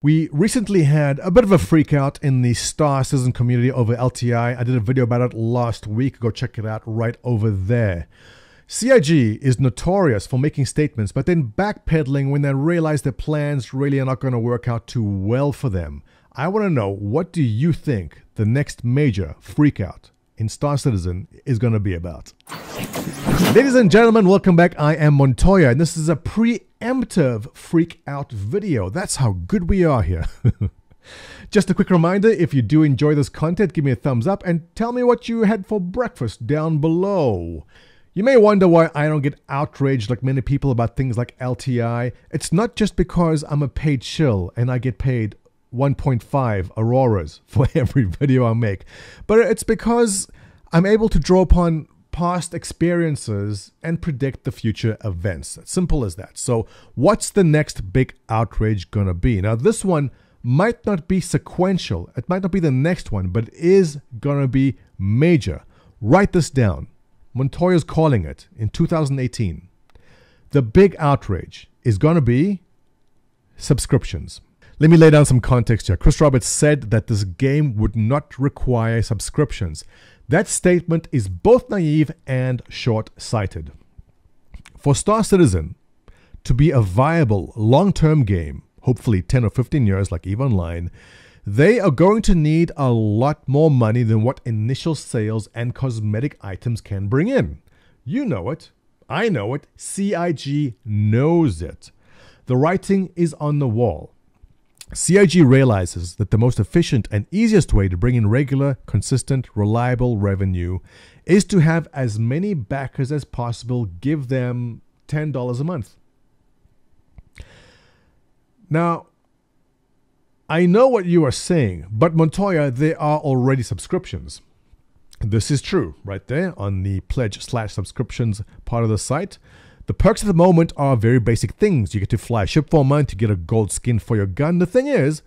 We recently had a bit of a freak out in the Star Citizen community over LTI. I did a video about it last week. Go check it out right over there. CIG is notorious for making statements, but then backpedaling when they realize their plans really are not going to work out too well for them. I want to know, what do you think the next major freak out in Star Citizen is going to be about? Ladies and gentlemen, welcome back. I am Montoya, and this is a preemptive freak out video. That's how good we are here. Just a quick reminder, if you do enjoy this content, give me a thumbs up and tell me what you had for breakfast down below. You may wonder why I don't get outraged like many people about things like LTI. It's not just because I'm a paid shill and I get paid 1.5 auroras for every video I make, but it's because I'm able to draw upon past experiences and predict the future events. Simple as that. So what's the next big outrage gonna be? Now this one might not be sequential. It might not be the next one, but it is gonna be major. Write this down. Montoya's calling it in 2018. The big outrage is gonna be subscriptions. Let me lay down some context here. Chris Roberts said that this game would not require subscriptions. That statement is both naive and short-sighted. For Star Citizen to be a viable long-term game, hopefully 10 or 15 years like EVE Online, they are going to need a lot more money than what initial sales and cosmetic items can bring in. You know it. I know it. CIG knows it. The writing is on the wall. CIG realizes that the most efficient and easiest way to bring in regular, consistent, reliable revenue is to have as many backers as possible give them $10 a month. Now, I know what you are saying, but Montoya, there are already subscriptions. This is true right there on the pledge/subscriptions part of the site. The perks at the moment are very basic things. You get to fly a ship for a month, you get a gold skin for your gun. The thing is,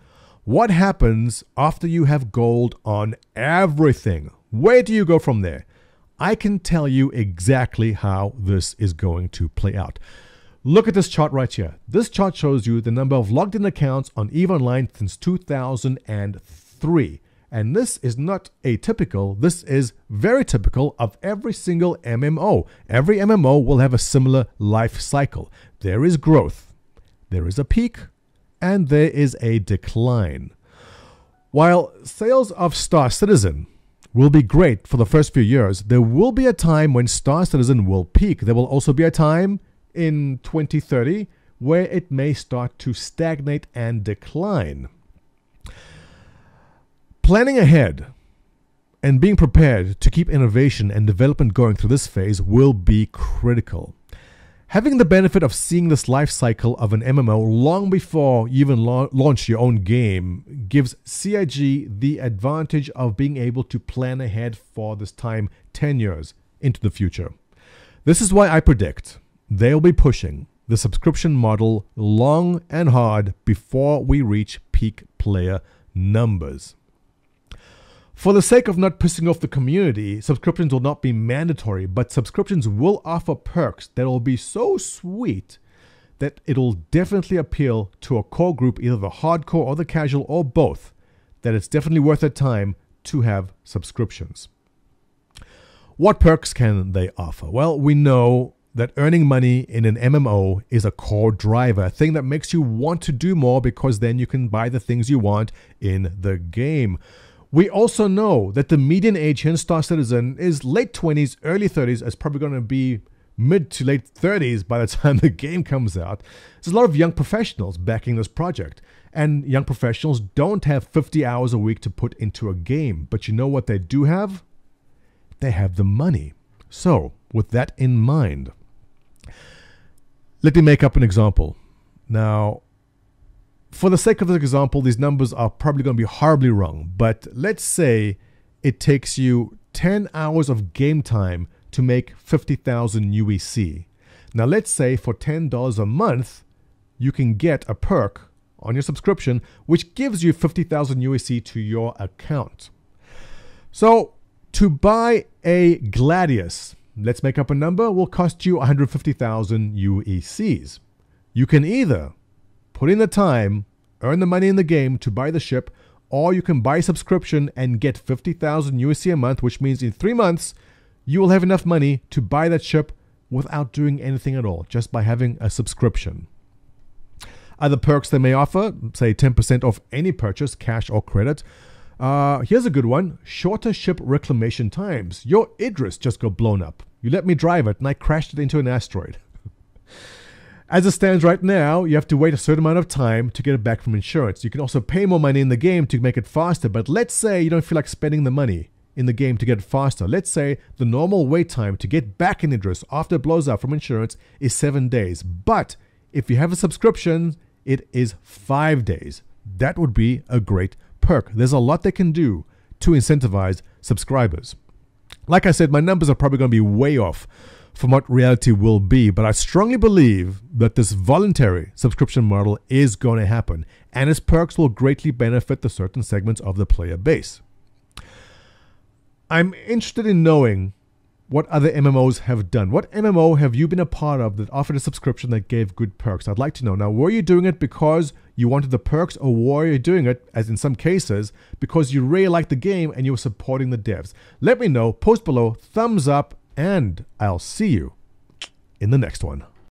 what happens after you have gold on everything? Where do you go from there? I can tell you exactly how this is going to play out. Look at this chart right here. This chart shows you the number of logged in accounts on EVE Online since 2003. And this is not atypical, this is very typical of every single MMO. Every MMO will have a similar life cycle. There is growth, there is a peak, and there is a decline. While sales of Star Citizen will be great for the first few years, there will be a time when Star Citizen will peak. There will also be a time in 2030 where it may start to stagnate and decline. Planning ahead and being prepared to keep innovation and development going through this phase will be critical. Having the benefit of seeing this life cycle of an MMO long before you even launch your own game gives CIG the advantage of being able to plan ahead for this time 10 years into the future. This is why I predict they'll be pushing the subscription model long and hard before we reach peak player numbers. For the sake of not pissing off the community, subscriptions will not be mandatory, but subscriptions will offer perks that will be so sweet that it'll definitely appeal to a core group, either the hardcore or the casual or both, that it's definitely worth their time to have subscriptions. What perks can they offer? Well, we know that earning money in an MMO is a core driver, a thing that makes you want to do more because then you can buy the things you want in the game. We also know that the median age here in Star Citizen is late 20s, early 30s. It's probably going to be mid to late 30s by the time the game comes out. There's a lot of young professionals backing this project. And young professionals don't have 50 hours a week to put into a game. But you know what they do have? They have the money. So, with that in mind, let me make up an example. Now, for the sake of this example, these numbers are probably going to be horribly wrong, but let's say it takes you 10 hours of game time to make 50,000 UEC. Now let's say for $10 a month, you can get a perk on your subscription, which gives you 50,000 UEC to your account. So to buy a Gladius, let's make up a number, will cost you 150,000 UECs. You can either put in the time earn the money in the game to buy the ship, or you can buy a subscription and get 50,000 USD a month, which means in 3 months, you will have enough money to buy that ship without doing anything at all, just by having a subscription. Other perks they may offer, say 10% off any purchase, cash or credit. Here's a good one. Shorter ship reclamation times. Your Idris just got blown up. You let me drive it and I crashed it into an asteroid. As it stands right now, you have to wait a certain amount of time to get it back from insurance. You can also pay more money in the game to make it faster, but let's say you don't feel like spending the money in the game to get it faster. Let's say the normal wait time to get back an Idris after it blows up from insurance is 7 days. But if you have a subscription, it is 5 days. That would be a great perk. There's a lot they can do to incentivize subscribers. Like I said, my numbers are probably going to be way off from what reality will be, but I strongly believe that this voluntary subscription model is going to happen, and its perks will greatly benefit the certain segments of the player base. I'm interested in knowing what other MMOs have done. What MMO have you been a part of that offered a subscription that gave good perks? I'd like to know. Now, were you doing it because you wanted the perks, or were you doing it, as in some cases, because you really liked the game and you were supporting the devs? Let me know. Post below, thumbs up, and I'll see you in the next one.